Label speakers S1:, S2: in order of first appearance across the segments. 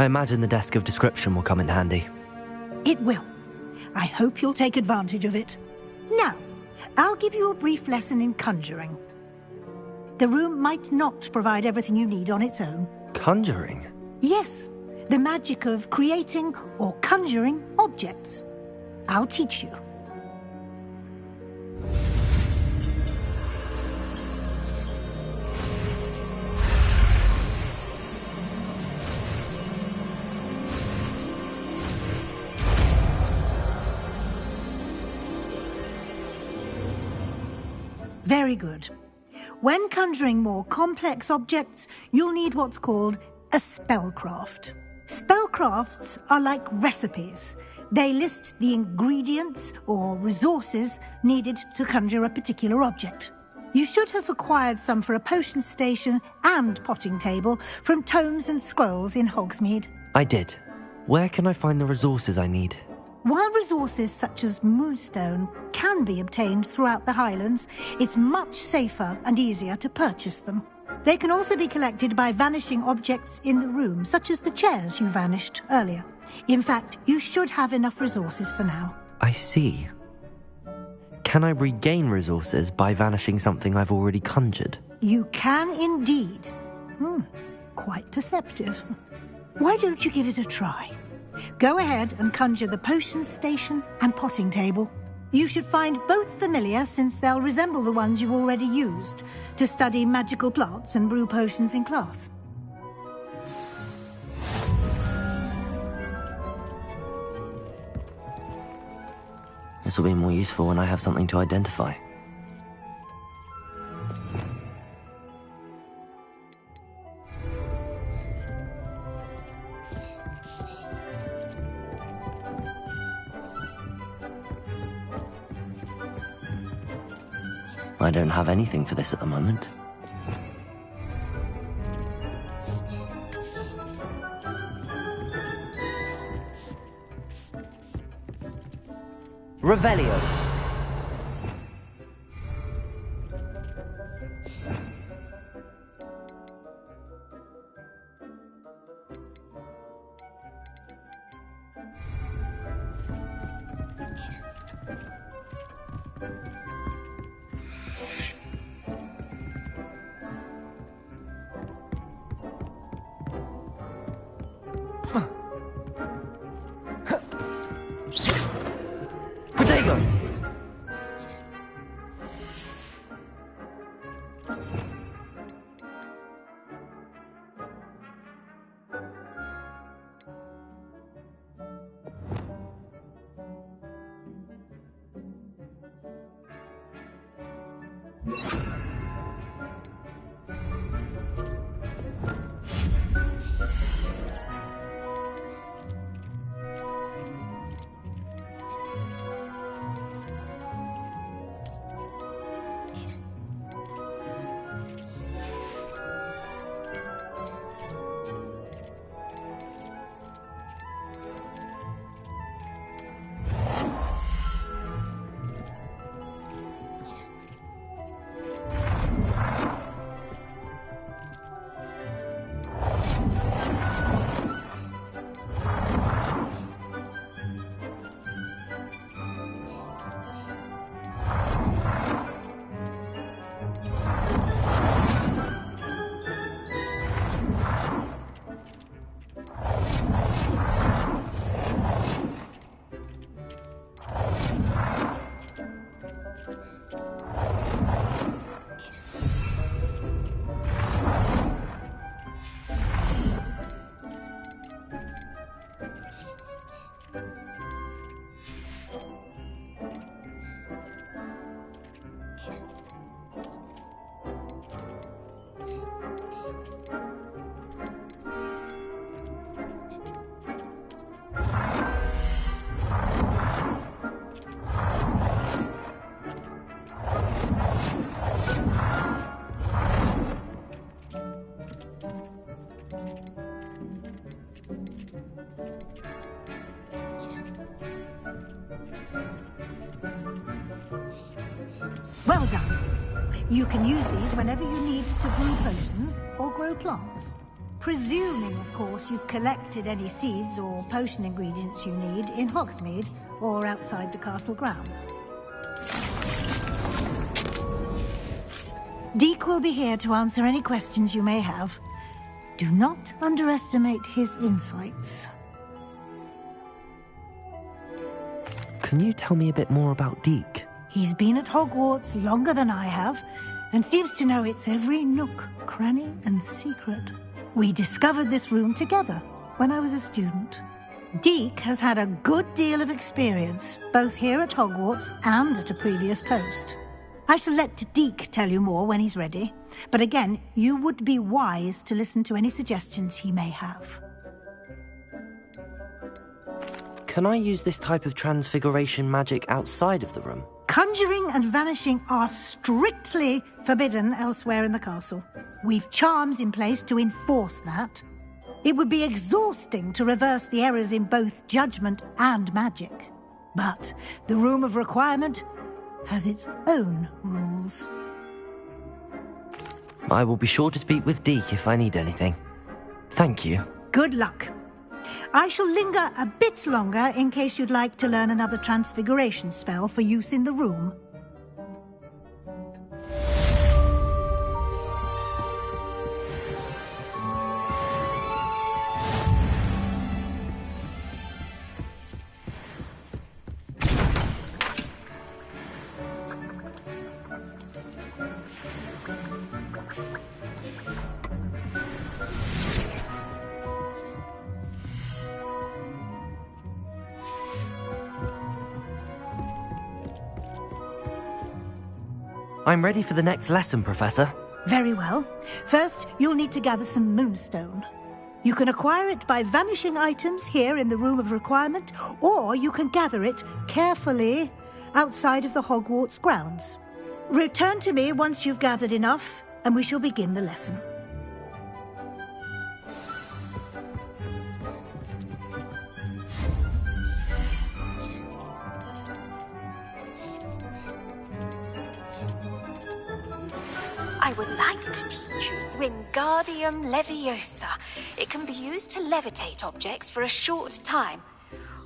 S1: I imagine the desk of description will come in handy.
S2: It will. I hope you'll take advantage of it. Now, I'll give you a brief lesson in conjuring. The room might not provide everything you need on its own.
S1: Conjuring?
S2: Yes, the magic of creating or conjuring objects. I'll teach you. Very good. When conjuring more complex objects, you'll need what's called a spellcraft. Spellcrafts are like recipes. They list the ingredients or resources needed to conjure a particular object. You should have acquired some for a potion station and potting table from tomes and scrolls in Hogsmeade.
S1: I did. Where can I find the resources I need?
S2: While resources such as moonstone can be obtained throughout the Highlands, it's much safer and easier to purchase them. They can also be collected by vanishing objects in the room, such as the chairs you vanished earlier. In fact, you should have enough resources for now.
S1: I see. Can I regain resources by vanishing something I've already conjured?
S2: You can indeed. Quite perceptive. Why don't you give it a try? Go ahead and conjure the potion station and potting table. You should find both familiar, since they'll resemble the ones you've already used to study magical plants and brew potions in class.
S1: This will be more useful when I have something to identify. I don't have anything for this at the moment. Revelio. Potato!
S2: Well done. You can use these whenever you need to brew potions or grow plants. Presuming, of course, you've collected any seeds or potion ingredients you need in Hogsmeade or outside the castle grounds. Deek will be here to answer any questions you may have. Do not underestimate his insights.
S1: Can you tell me a bit more about Deek?
S2: He's been at Hogwarts longer than I have, and seems to know its every nook, cranny, and secret. We discovered this room together when I was a student. Deek has had a good deal of experience, both here at Hogwarts and at a previous post. I shall let Deek tell you more when he's ready, but again, you would be wise to listen to any suggestions he may have.
S1: Can I use this type of transfiguration magic outside of the room?
S2: Conjuring and vanishing are strictly forbidden elsewhere in the castle. We've charms in place to enforce that. It would be exhausting to reverse the errors in both judgment and magic. But the Room of Requirement has its own rules.
S1: I will be sure to speak with Deek if I need anything. Thank you.
S2: Good luck. I shall linger a bit longer in case you'd like to learn another transfiguration spell for use in the room.
S1: I'm ready for the next lesson, Professor.
S2: Very well. First, you'll need to gather some moonstone. You can acquire it by vanishing items here in the Room of Requirement, or you can gather it carefully outside of the Hogwarts grounds. Return to me once you've gathered enough, and we shall begin the lesson.
S3: I would like to teach you Wingardium Leviosa. It can be used to levitate objects for a short time.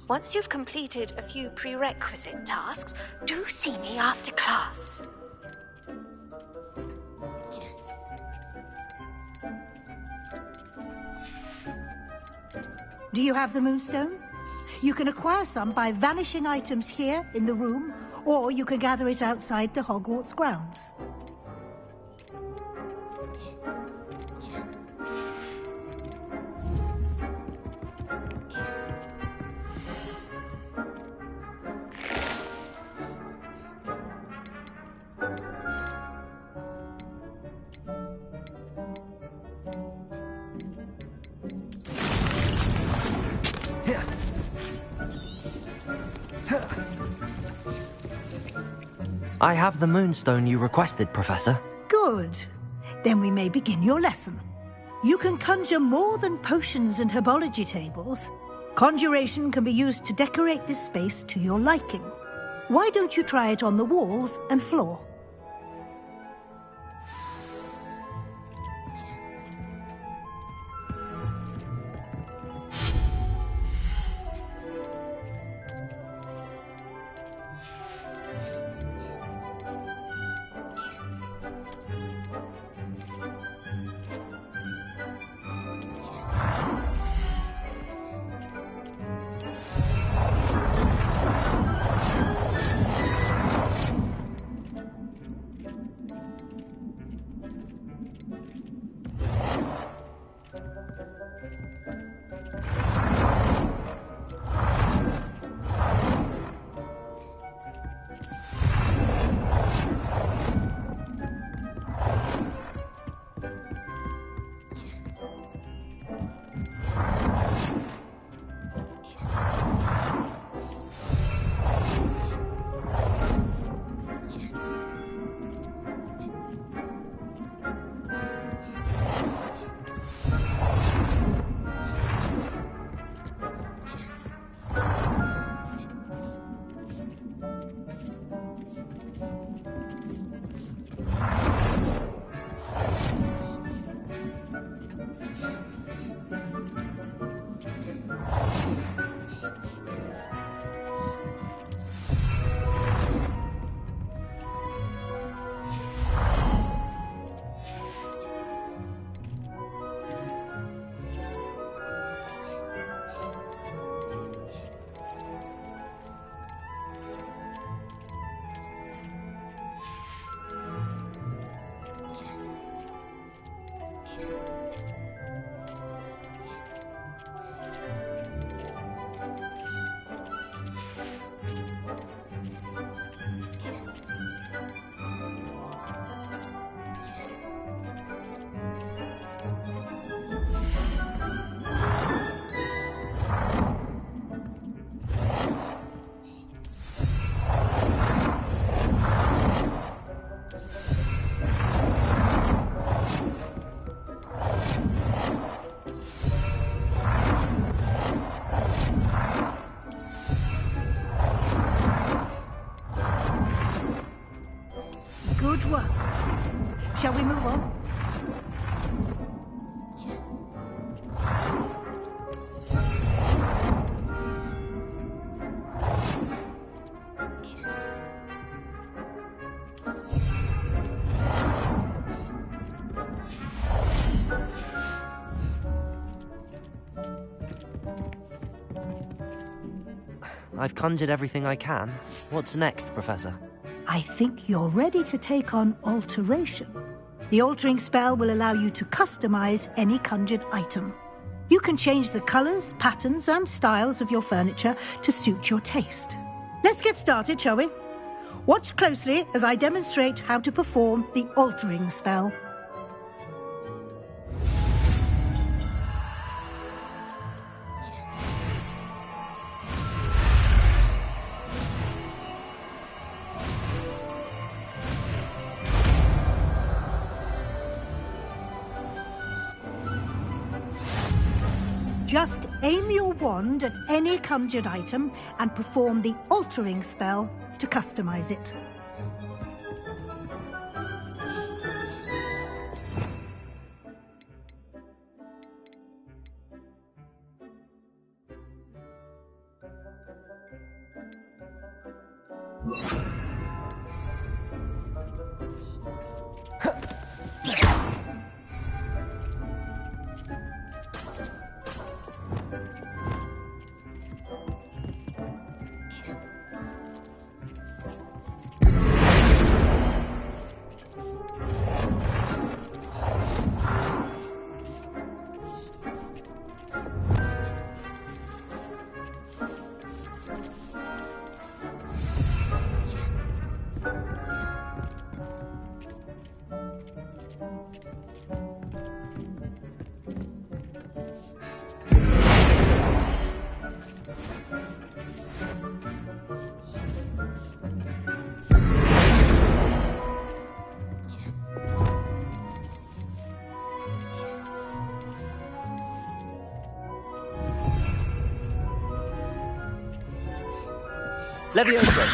S3: Once you've completed a few prerequisite tasks, do see me after class.
S2: Do you have the moonstone? You can acquire some by vanishing items here in the room, or you can gather it outside the Hogwarts grounds.
S1: I have the moonstone you requested, Professor.
S2: Good. Then we may begin your lesson. You can conjure more than potions and herbology tables. Conjuration can be used to decorate this space to your liking. Why don't you try it on the walls and floor? careful.
S1: I've conjured everything I can. What's next, Professor?
S2: I think you're ready to take on alteration. The altering spell will allow you to customize any conjured item. You can change the colors, patterns, and styles of your furniture to suit your taste. Let's get started, shall we? Watch closely as I demonstrate how to perform the altering spell. Just aim your wand at any conjured item and perform the altering spell to customize it.
S1: Leviosa!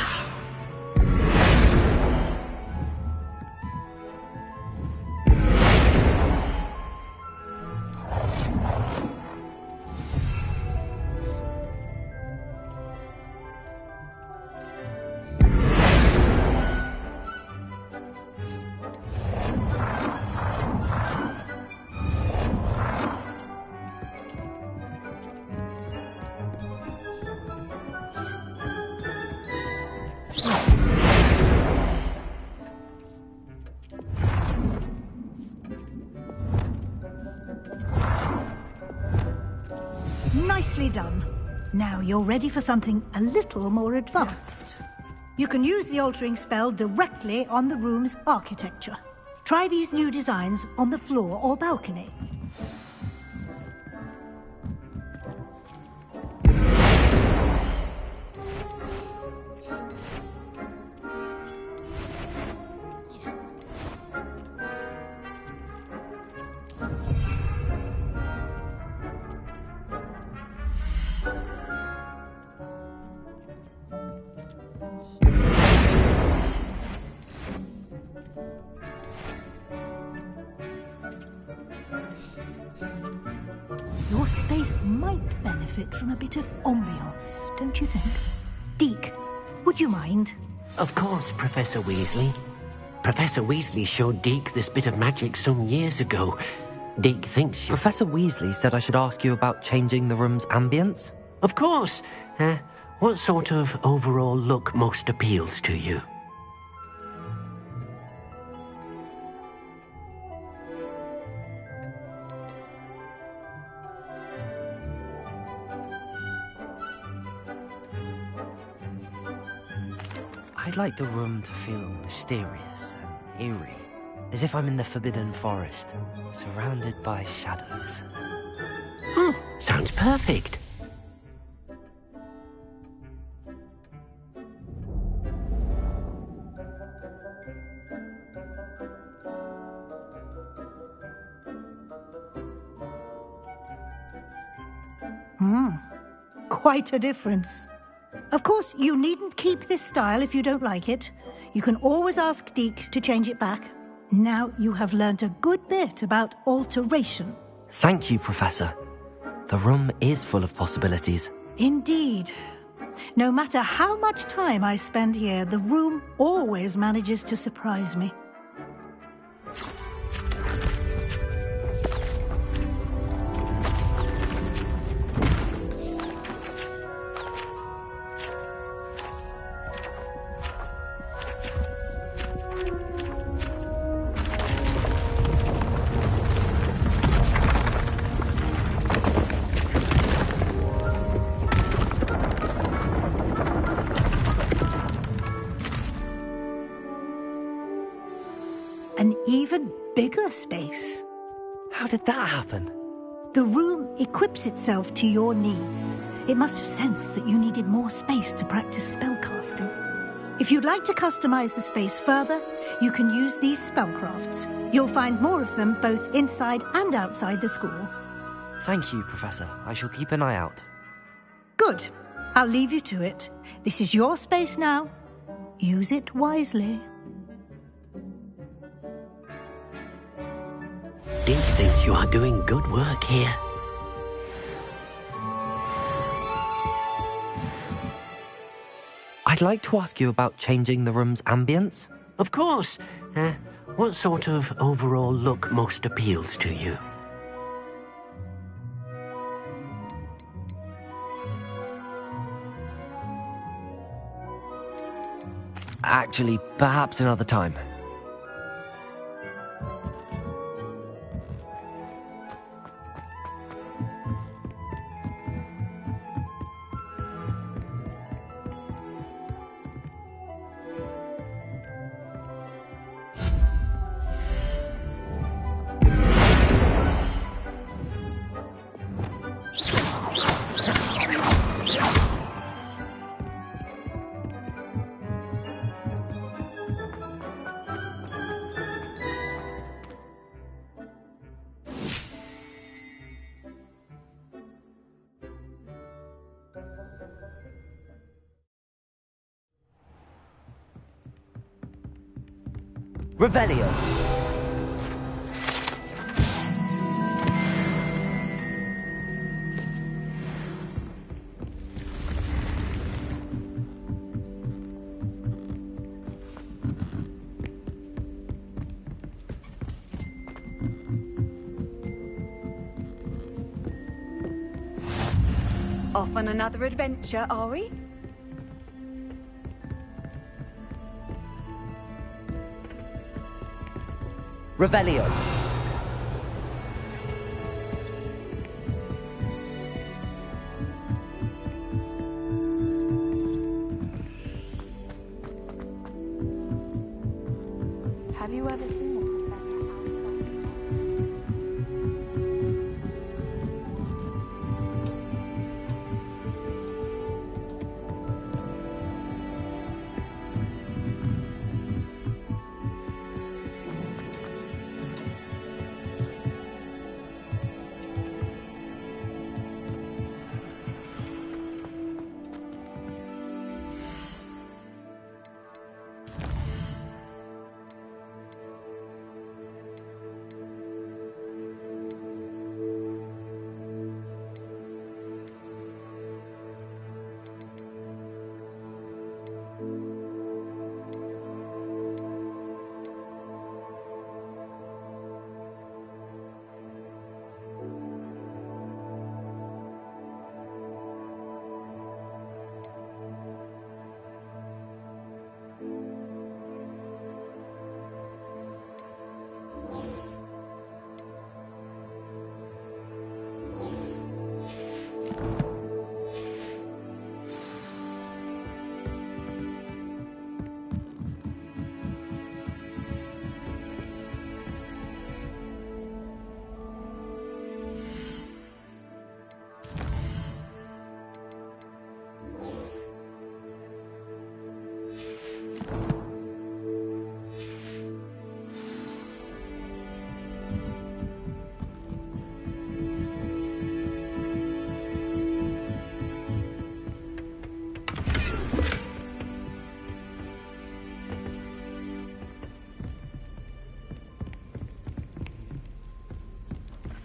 S2: Nicely done. Now you're ready for something a little more advanced. You can use the altering spell directly on the room's architecture. Try these new designs on the floor or balcony. Your space might benefit from a bit of ambiance, don't you think? Deke, would you mind?
S4: Of course, Professor Weasley. Professor Weasley showed Deke this bit of magic some years ago. Deke thinks you...
S1: Professor Weasley said I should ask you about changing the room's ambience.
S4: Of course. What sort of overall look most appeals to you?
S1: I'd like the room to feel mysterious and eerie, as if I'm in the Forbidden Forest, surrounded by shadows.
S4: Sounds perfect.
S2: Quite a difference. Of course, you needn't keep this style if you don't like it. You can always ask Deke to change it back. Now you have learnt a good bit about alteration.
S1: Thank you, Professor. The room is full of possibilities.
S2: Indeed. No matter how much time I spend here, the room always manages to surprise me. An even bigger space.
S1: How did that happen?
S2: The room equips itself to your needs. It must have sensed that you needed more space to practice spellcasting. If you'd like to customize the space further, you can use these spellcrafts. You'll find more of them both inside and outside the school.
S1: Thank you, Professor. I shall keep an eye out.
S2: Good. I'll leave you to it. This is your space now. Use it wisely.
S4: Deek thinks you are doing good work here.
S1: I'd like to ask you about changing the room's ambience.
S4: Of course. What sort of overall look most appeals to you?
S1: Actually, perhaps another time. Revelio.
S5: Off on another adventure, are we?
S1: Revelio.
S5: Have you ever seen it?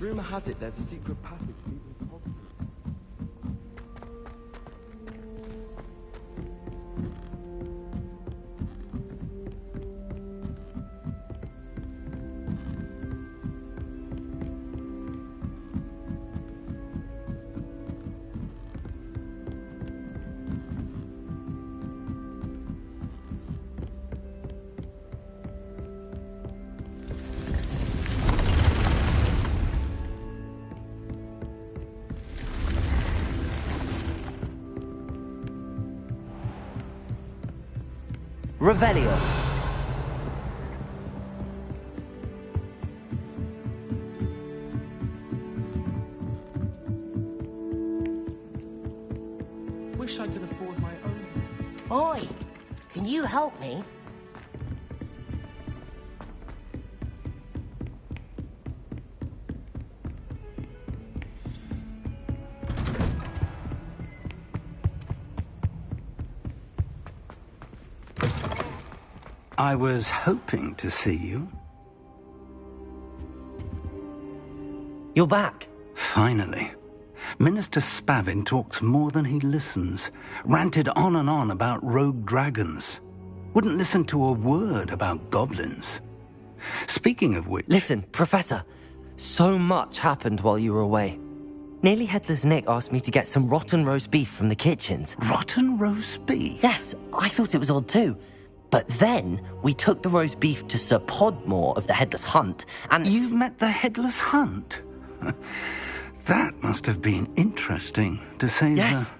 S6: Rumor has it there's a secret passage leading to Hogwarts.
S1: Revelio.
S6: Wish I could afford my own.
S7: Oi, can you help me?
S8: I was hoping to see you.
S1: You're back.
S8: Finally. Minister Spavin talks more than he listens. Ranted on and on about rogue dragons. Wouldn't listen to a word about goblins. Speaking of which...
S1: Listen, Professor. So much happened while you were away. Nearly Headless Nick asked me to get some rotten roast beef from the kitchens.
S8: Rotten roast beef?
S1: Yes, I thought it was odd too. But then we took the roast beef to Sir Podmore of the Headless Hunt, and...
S8: You met the Headless Hunt? That must have been interesting, to say
S1: Yes.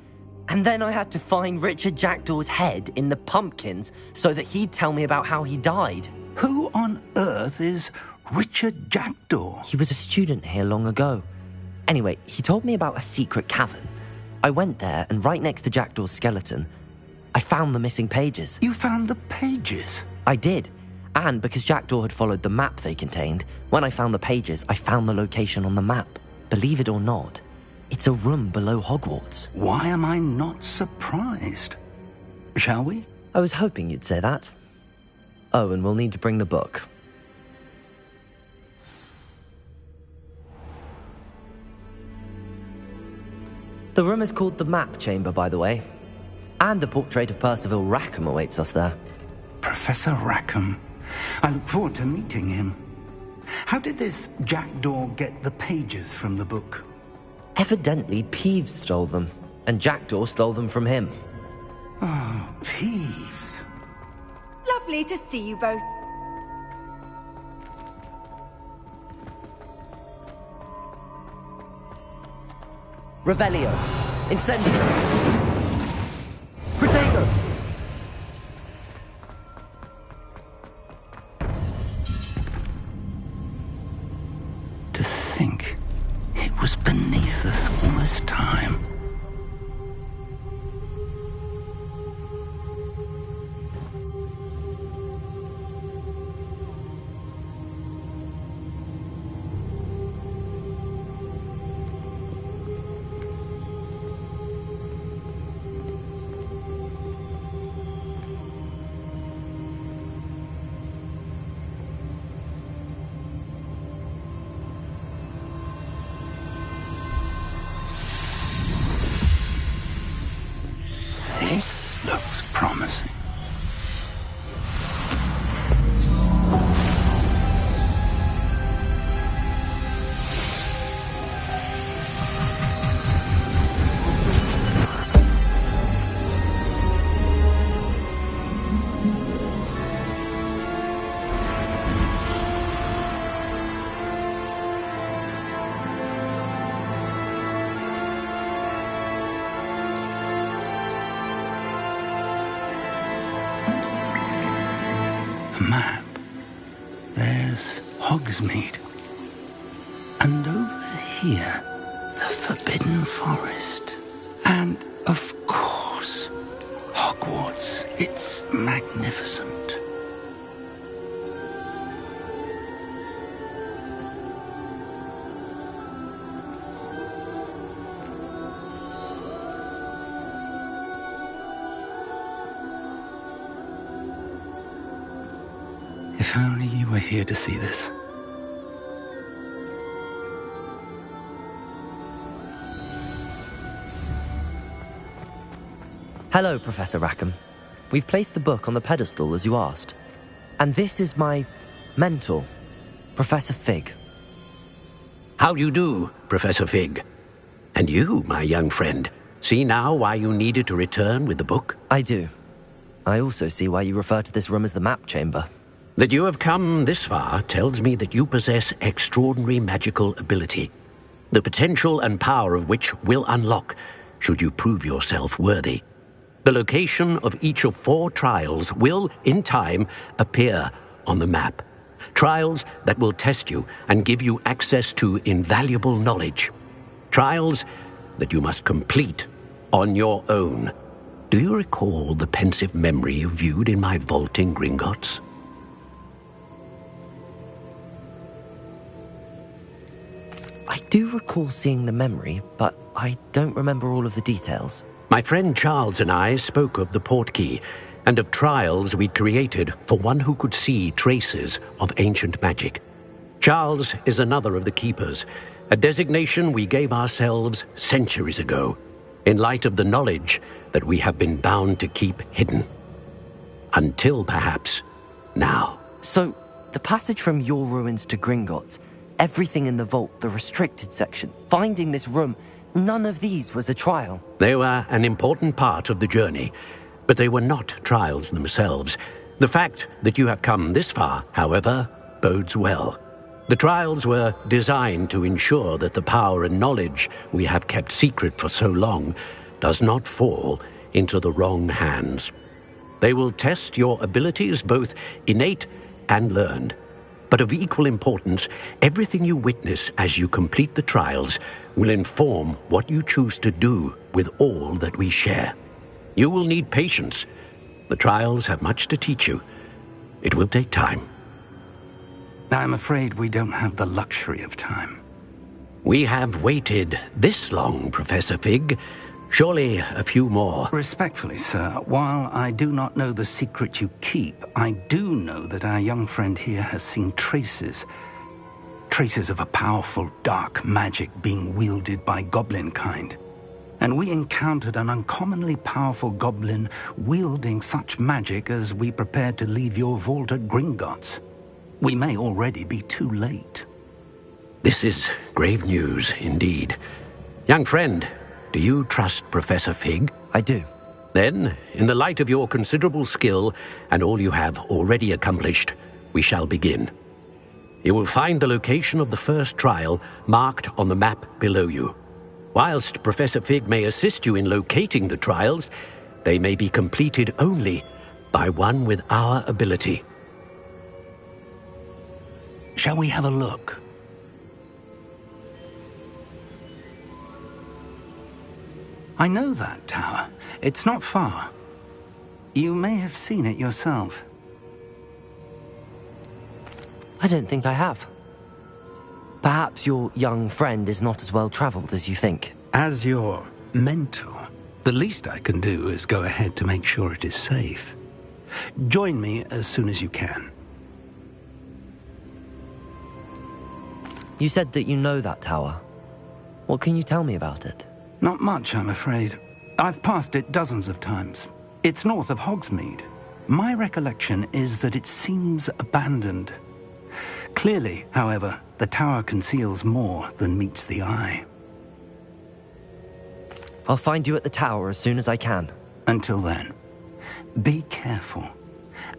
S1: And then I had to find Richard Jackdaw's head in the pumpkins so that he'd tell me about how he died.
S8: Who on earth is Richard Jackdaw?
S1: He was a student here long ago. Anyway, he told me about a secret cavern. I went there, and right next to Jackdaw's skeleton, I found the missing pages.
S8: You found the pages?
S1: I did. And because Jackdaw had followed the map they contained, when I found the pages, I found the location on the map. Believe it or not, it's a room below Hogwarts.
S8: Why am I not surprised? Shall we?
S1: I was hoping you'd say that. Oh, and we'll need to bring the book. The room is called the Map Chamber, by the way. And a portrait of Percival Rackham awaits us there.
S8: Professor Rackham. I look forward to meeting him. How did this Jackdaw get the pages from the book?
S1: Evidently, Peeves stole them, and Jackdaw stole them from him.
S8: Oh, Peeves.
S5: Lovely to see you both.
S1: Revelio. Incendio. Protego!
S8: To think it was beneath us all this time. This looks promising. A map. There's Hogsmeade. And over here, the Forbidden Forest. And, of course, Hogwarts. It's magnificent. If only you were here to see this.
S1: Hello, Professor Rackham. We've placed the book on the pedestal as you asked. And this is my mentor, Professor Fig.
S4: How do you do, Professor Fig? And you, my young friend, see now why you needed to return with the book?
S1: I do. I also see why you refer to this room as the map chamber.
S4: That you have come this far tells me that you possess extraordinary magical ability, the potential and power of which will unlock should you prove yourself worthy. The location of each of 4 trials will, in time, appear on the map. Trials that will test you and give you access to invaluable knowledge. Trials that you must complete on your own. Do you recall the pensive memory you viewed in my vault in Gringotts?
S1: I do recall seeing the memory, but I don't remember all of the details.
S4: My friend Charles and I spoke of the portkey and of trials we'd created for one who could see traces of ancient magic. Charles is another of the keepers, a designation we gave ourselves centuries ago, in light of the knowledge that we have been bound to keep hidden. Until perhaps now.
S1: So, the passage from your ruins to Gringotts, everything in the vault, the restricted section, finding this room, none of these was a trial.
S4: They were an important part of the journey, but they were not trials themselves. The fact that you have come this far, however, bodes well. The trials were designed to ensure that the power and knowledge we have kept secret for so long does not fall into the wrong hands. They will test your abilities, both innate and learned. But of equal importance, everything you witness as you complete the trials will inform what you choose to do with all that we share. You will need patience. The trials have much to teach you. It will take time.
S8: I'm afraid we don't have the luxury of time.
S4: We have waited this long, Professor Fig. Surely a few more.
S8: Respectfully, sir, while I do not know the secret you keep, I do know that our young friend here has seen traces of a powerful dark magic being wielded by goblin kind. And we encountered an uncommonly powerful goblin wielding such magic as we prepared to leave your vault at Gringotts. We may already be too late.
S4: This is grave news indeed. Young friend, do you trust Professor Fig?
S1: I do.
S4: Then, in the light of your considerable skill and all you have already accomplished, we shall begin. You will find the location of the first trial marked on the map below you. Whilst Professor Fig may assist you in locating the trials, they may be completed only by one with our ability.
S8: Shall we have a look? I know that tower. It's not far. You may have seen it yourself.
S1: I don't think I have. Perhaps your young friend is not as well traveled as you think.
S8: As your mentor, the least I can do is go ahead to make sure it is safe. Join me as soon as you can.
S1: You said that you know that tower. What can you tell me about it?
S8: Not much, I'm afraid. I've passed it dozens of times. It's north of Hogsmeade. My recollection is that it seems abandoned. Clearly, however, the tower conceals more than meets the eye.
S1: I'll find you at the tower as soon as I can.
S8: Until then, be careful,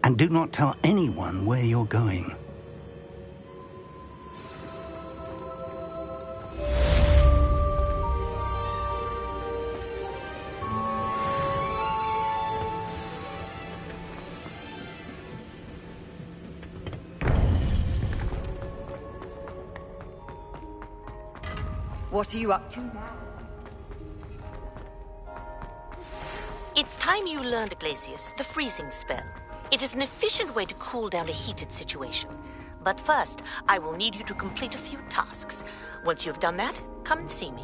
S8: and do not tell anyone where you're going.
S5: What are you up to now?
S7: It's time you learned, Glacius, the freezing spell. It is an efficient way to cool down a heated situation. But first, I will need you to complete a few tasks. Once you've done that, come and see me.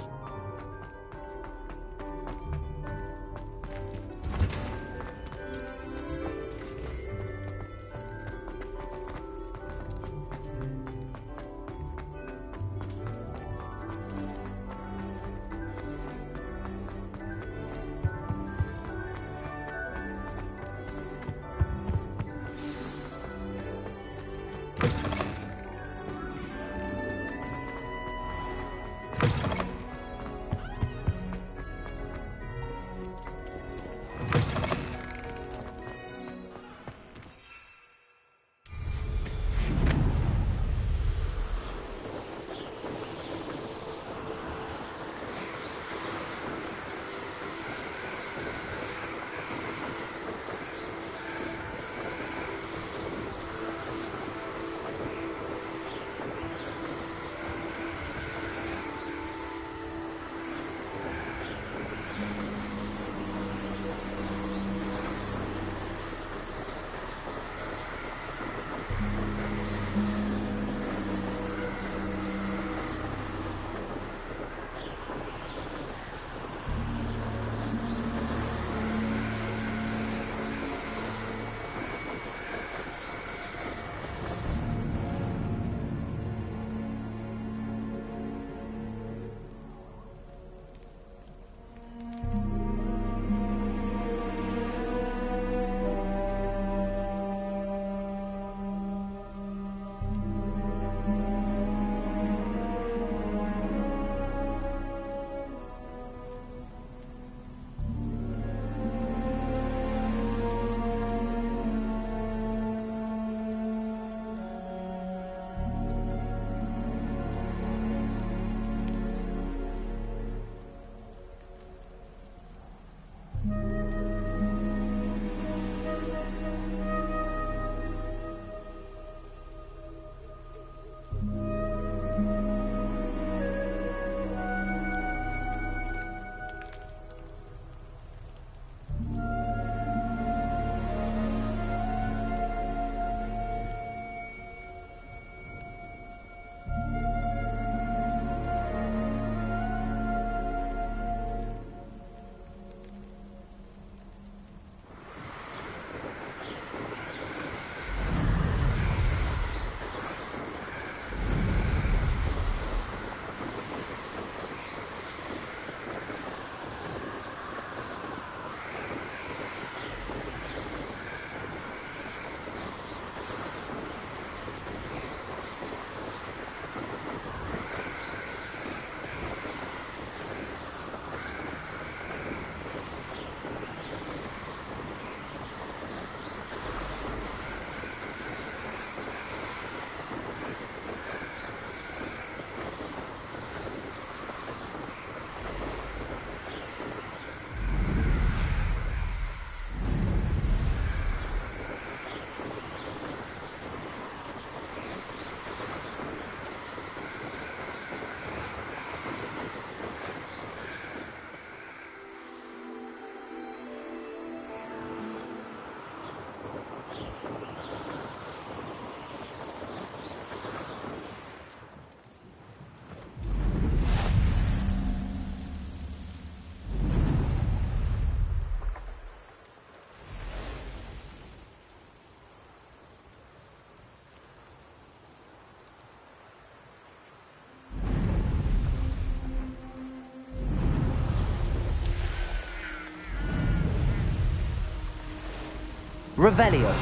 S1: Revelio.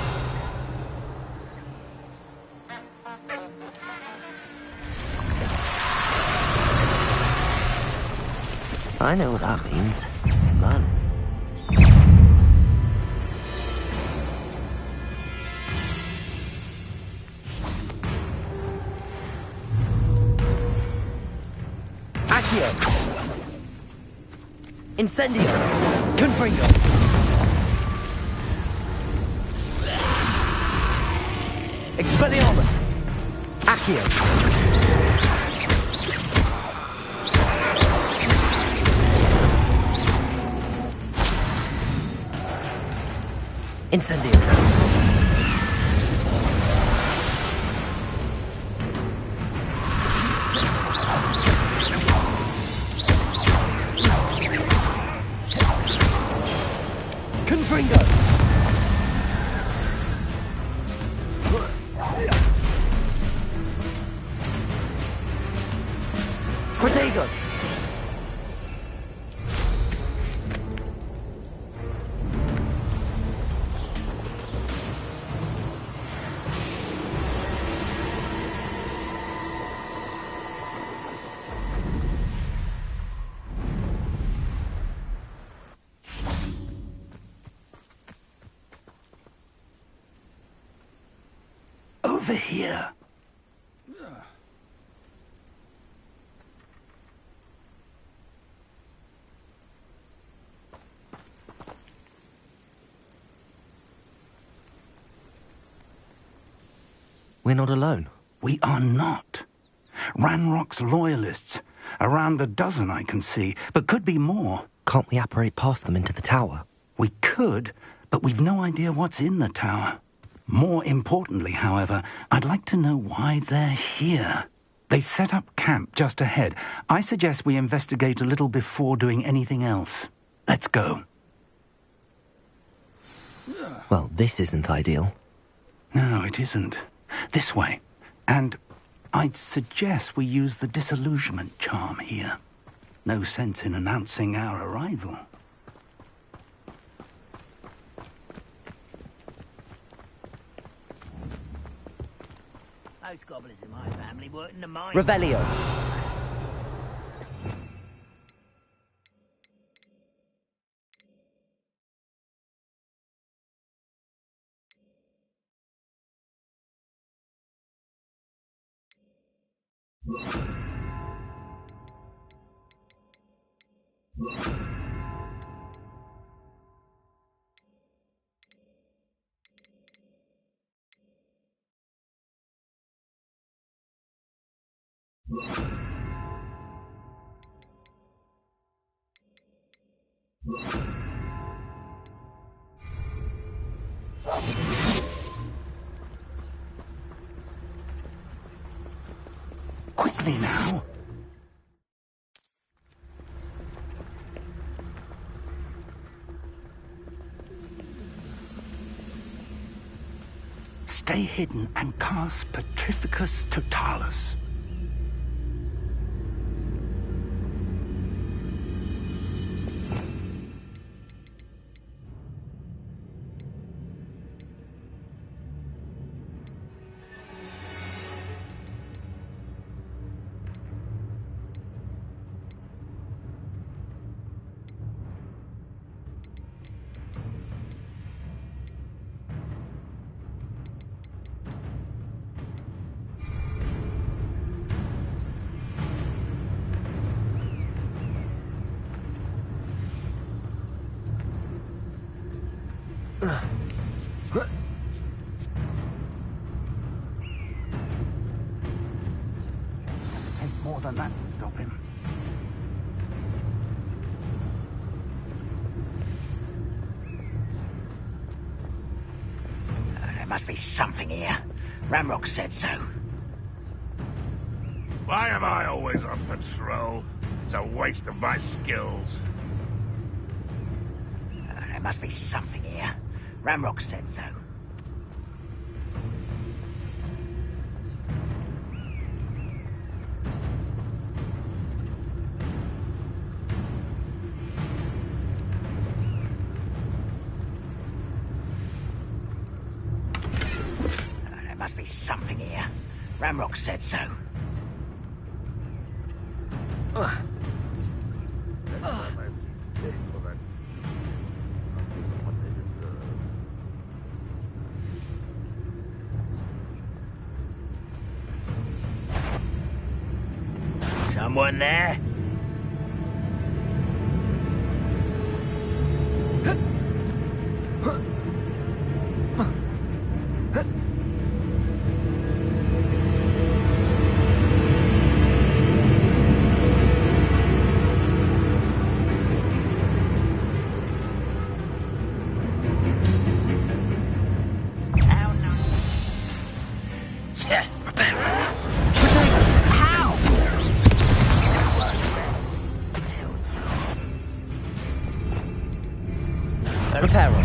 S1: I know what that means. Merlin. Accio. Incendio. Confringo. Expelliarmus. Accio. Incendio. Confringo. Protego.
S8: Over here.
S1: We're not alone.
S8: We are not. Ranrock's loyalists. Around a dozen I can see, but could be more.
S1: Can't we apparate past them into the tower?
S8: We could, but we've no idea what's in the tower. More importantly, however, I'd like to know why they're here. They've set up camp just ahead. I suggest we investigate a little before doing anything else. Let's go.
S1: Well, this isn't ideal.
S8: No, it isn't. This way. And I'd suggest we use the disillusionment charm here. No sense in announcing our arrival.
S9: Most goblins in my family work in the mine.
S1: Revelio.
S8: Quickly now. Stay hidden and cast Petrificus Totalis. Take more than that to stop him.
S9: There must be something here. Ramrock said so.
S10: Why am I always on patrol? It's a waste of my skills.
S9: There must be something here. Ramrock said so. Ramrock said so. Someone there?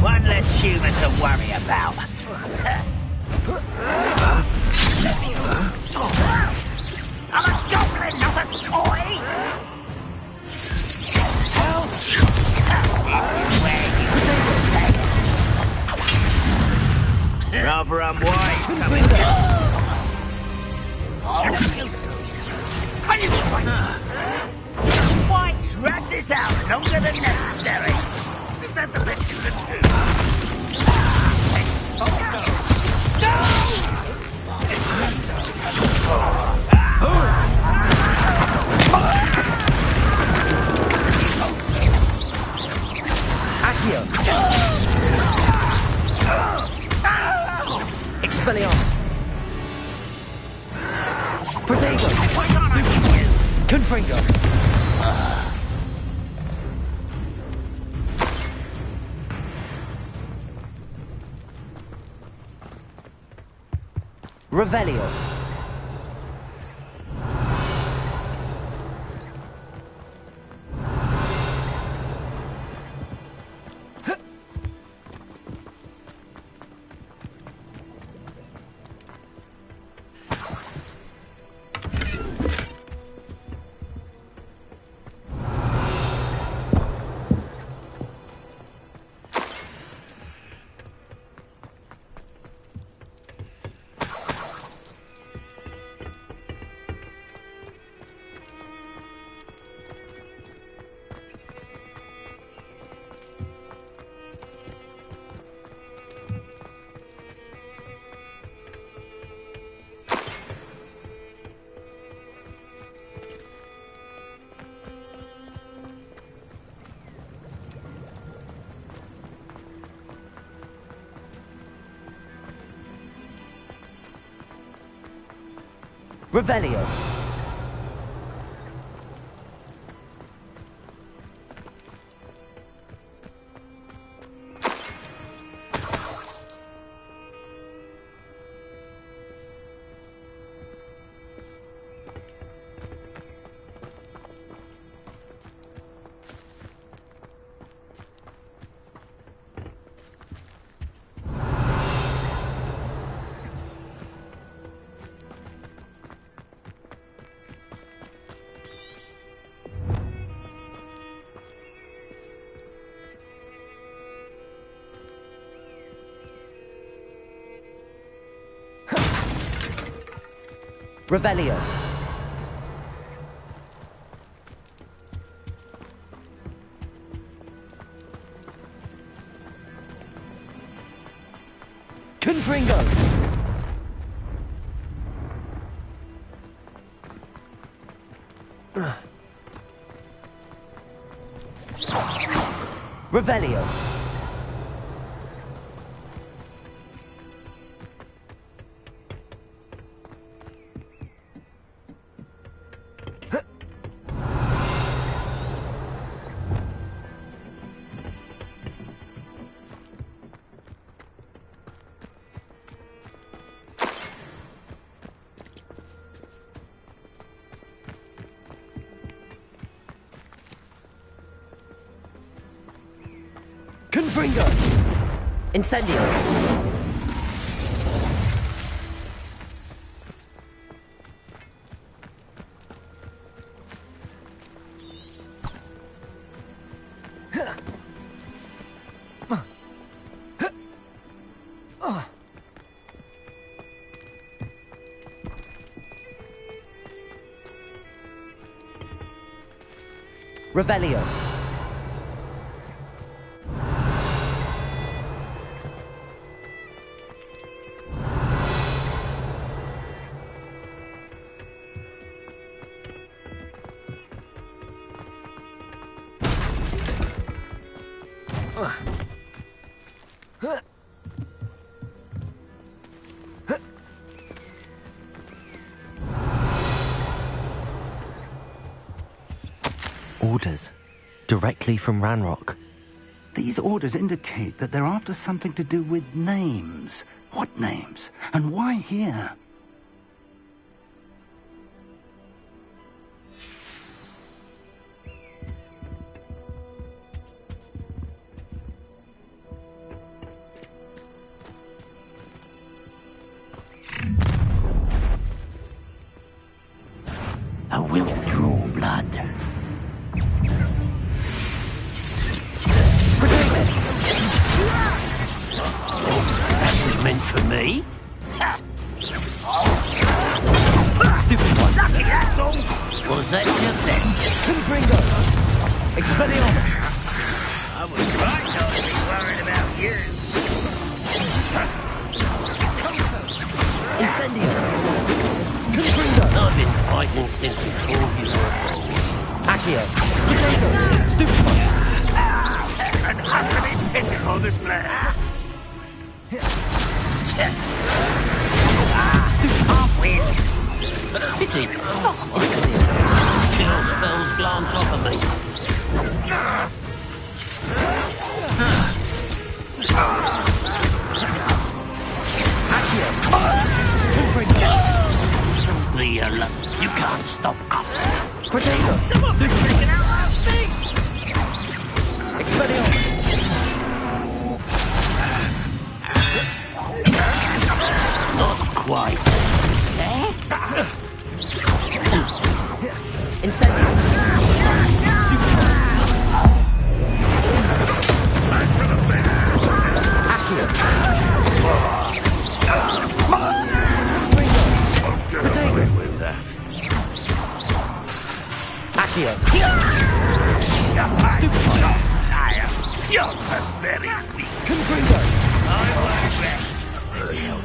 S9: One less human to worry about. I'm a goblin, not a toy! Ouch! This is where you stay. Rather unwise coming Why drag this out longer than necessary? Is that the best you can do?
S1: Accio! Expelliarmus! Protego! Confringo! Revelio. Revelio. Revelio. Confringo. Revelio. Confringo! Incendio! Revelio. Orders. Directly from Ranrock.
S8: These orders indicate that they're after something to do with names. What names? And why here?
S4: I will draw blood. That was meant for me. Stupid one.
S9: Lucky, that's all.
S4: Was that your best?
S1: Confringo. Expelliarmus.
S9: I was right not to be worried about you.
S1: Incendio. Confringo.
S4: I've been fighting since before you were born.
S1: Accio. Potato. Stupid one.
S9: An utterly pitiful display.
S4: Half-win. Pity. Kill spells glance off of me. Simply your luck. You can't stop us.
S1: Potato.
S9: Someone's been taking out our thing.
S1: Expelliarmus.
S4: Not quite.
S1: Incendio. Accio. Potato.
S10: With that.
S1: Accio.
S9: Stupid one. Tired. You're pathetic.
S1: Confringo.
S9: I like that. Let's help.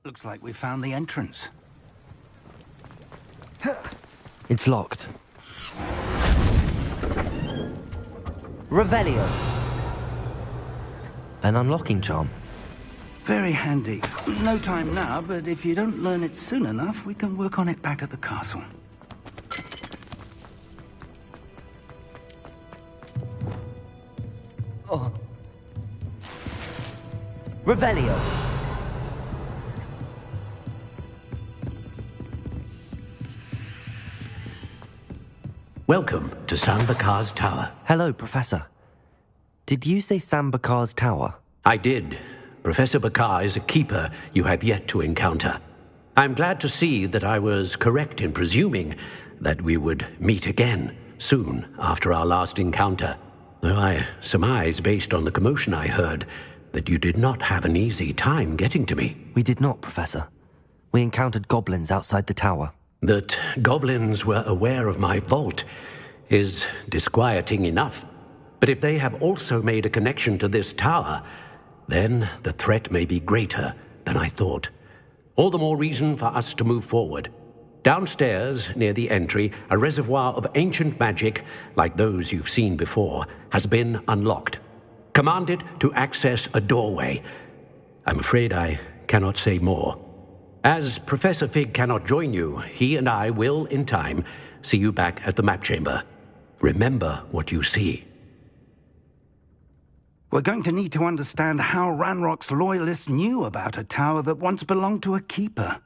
S8: Looks like we found the entrance.
S1: It's locked. Revelio. An unlocking charm.
S8: Very handy. No time now, but if you don't learn it soon enough, we can work on it back at the castle.
S1: Oh. Revelio.
S4: Welcome to Sambakar's Tower.
S1: Hello, Professor. Did you say Sambakar's Tower?
S4: I did. Professor Bakar is a keeper you have yet to encounter. I'm glad to see that I was correct in presuming that we would meet again soon after our last encounter, though I surmise, based on the commotion I heard, that you did not have an easy time getting to me.
S1: We did not, Professor. We encountered goblins outside the tower.
S4: That goblins were aware of my vault is disquieting enough. But if they have also made a connection to this tower, then the threat may be greater than I thought. All the more reason for us to move forward. Downstairs, near the entry, a reservoir of ancient magic, like those you've seen before, has been unlocked. Command it to access a doorway. I'm afraid I cannot say more. As Professor Fig cannot join you, he and I will, in time, see you back at the map chamber. Remember what you see.
S8: We're going to need to understand how Ranrock's loyalists knew about a tower that once belonged to a keeper.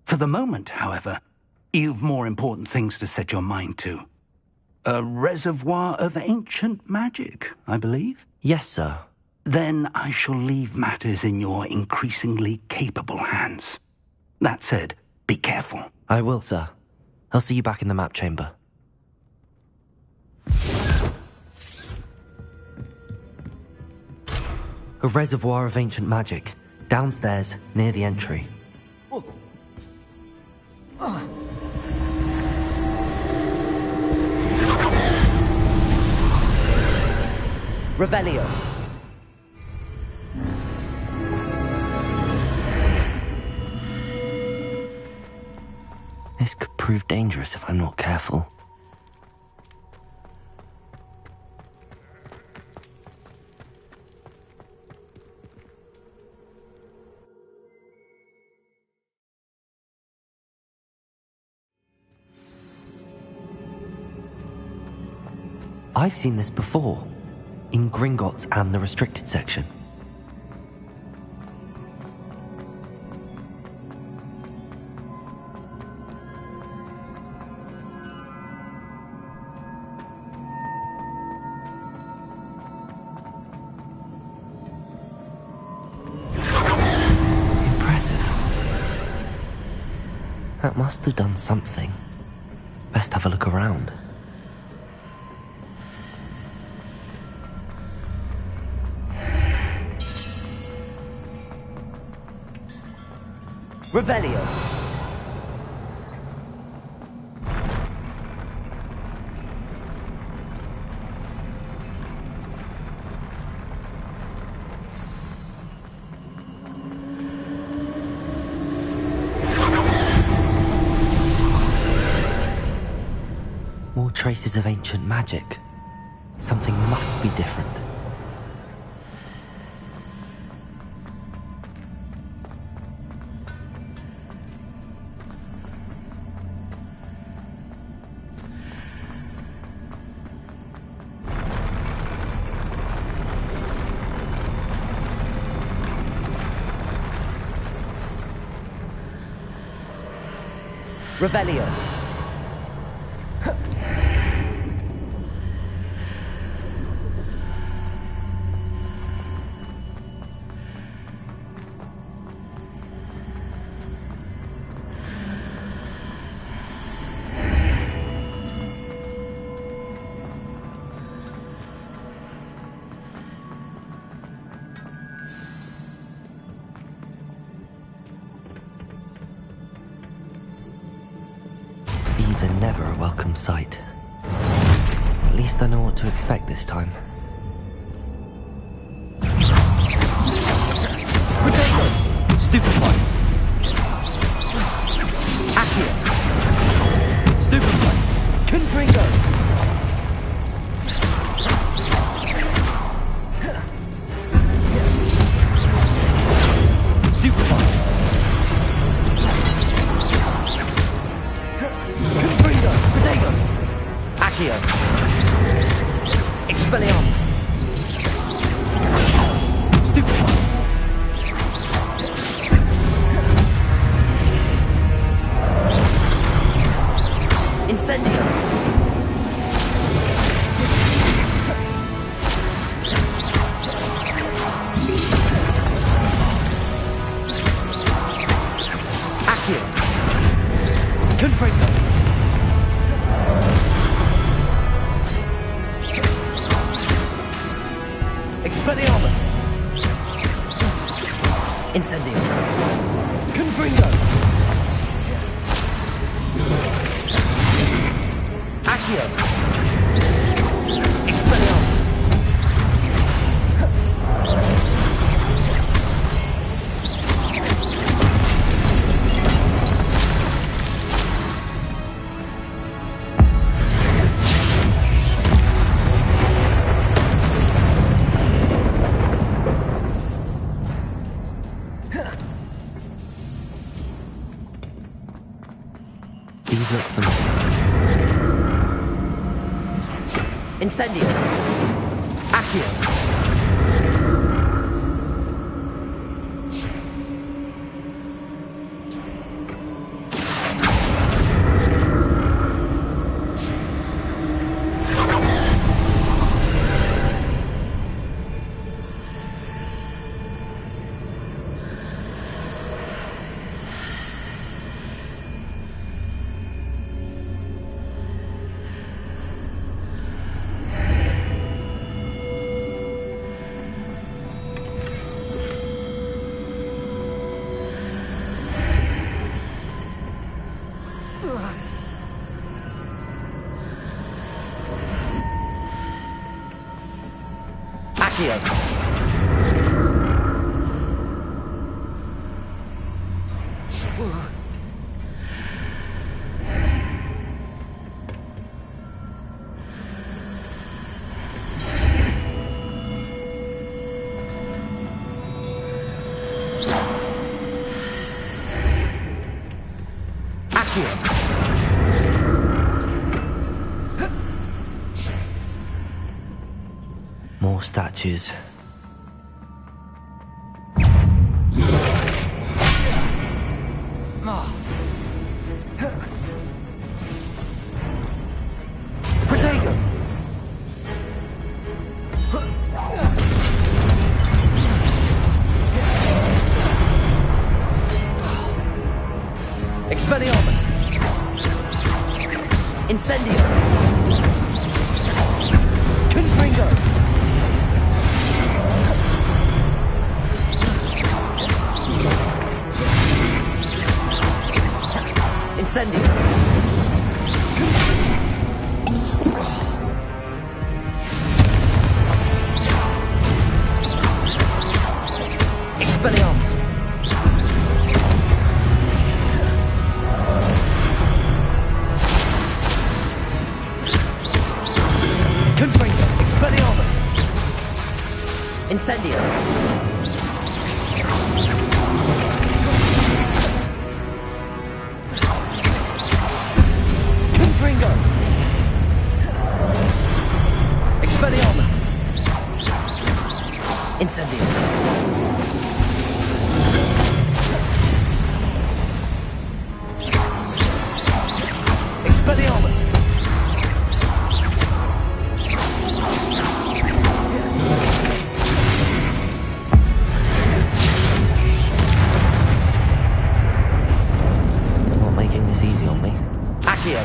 S8: For the moment, however, you've more important things to set your mind to. A reservoir of ancient magic, I believe?
S1: Yes, sir.
S8: Then I shall leave matters in your increasingly capable hands. That said, be careful.
S1: I will, sir. I'll see you back in the map chamber. A reservoir of ancient magic, downstairs, near the entry. Revelio. This could prove dangerous if I'm not careful. I've seen this before, in Gringotts and the restricted section. Impressive. That must have done something. Best have a look around. Revelio. More traces of ancient magic. Something must be different. Revelio. These are never a welcome sight. At least I know what to expect this time. Potato! Stupefy! Accio! Stupefy! Confringo! Stupefy! Accio. Expelliarmus. Stupefy. Incendio. Accio. Confringo. Expelliarmus! Incendio! Confringo! Accio! Expelliarmus! Incendio. Accio. More statues. Protego! Expelliarmus! Incendio! Confringo! Incendio! Expelliarmus! Confringo! Expelliarmus! Incendio! Confringo! Expelliarmus! Incendio! Expelliarmus! Not making this easy on me. Accio!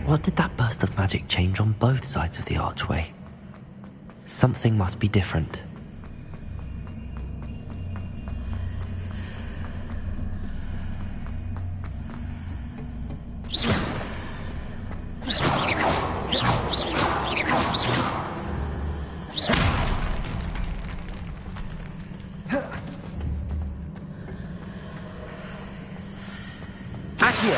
S1: What did that burst of magic change on both sides of the archway? Something must be different. Accio!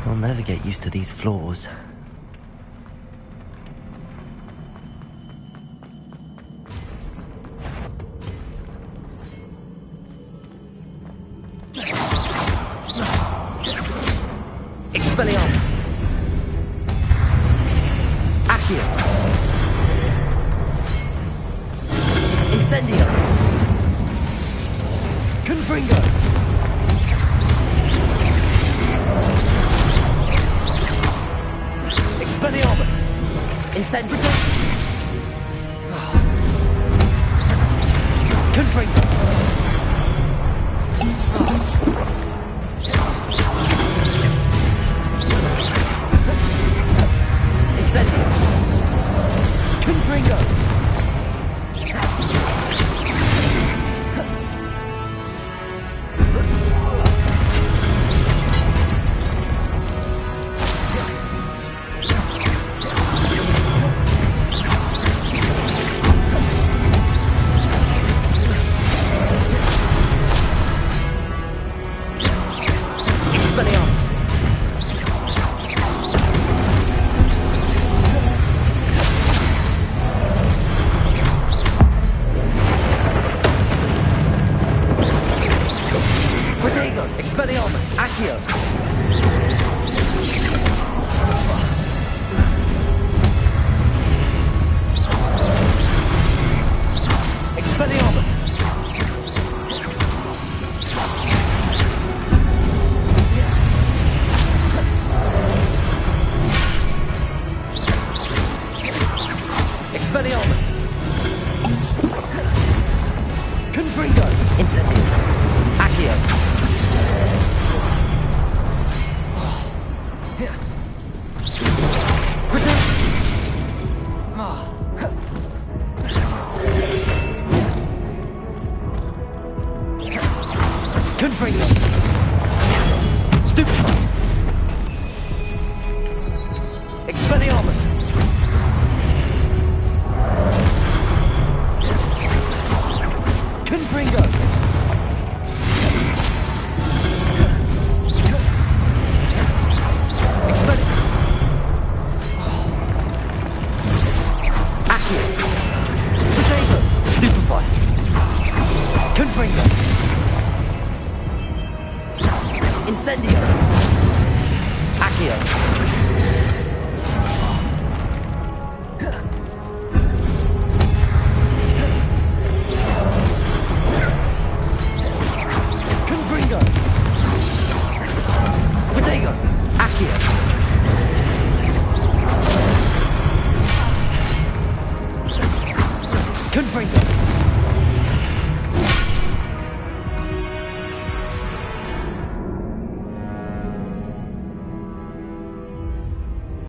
S1: I'll never get used to these floors. Expelliarmus! Accio! Incendio! Confringo! Expelliarmus! Incendio! Confringo! Incendio! Confringo! Expelliarmus! Protego! Expelliarmus! Accio! Expelliarmus! Expelliarmus! Confringo! Incendio! Accio! Confringo! Stupefy! Expelliarmus! Confringo! Expelli... Accio! Potato! Stupefy! Confringo! Incendio! Accio!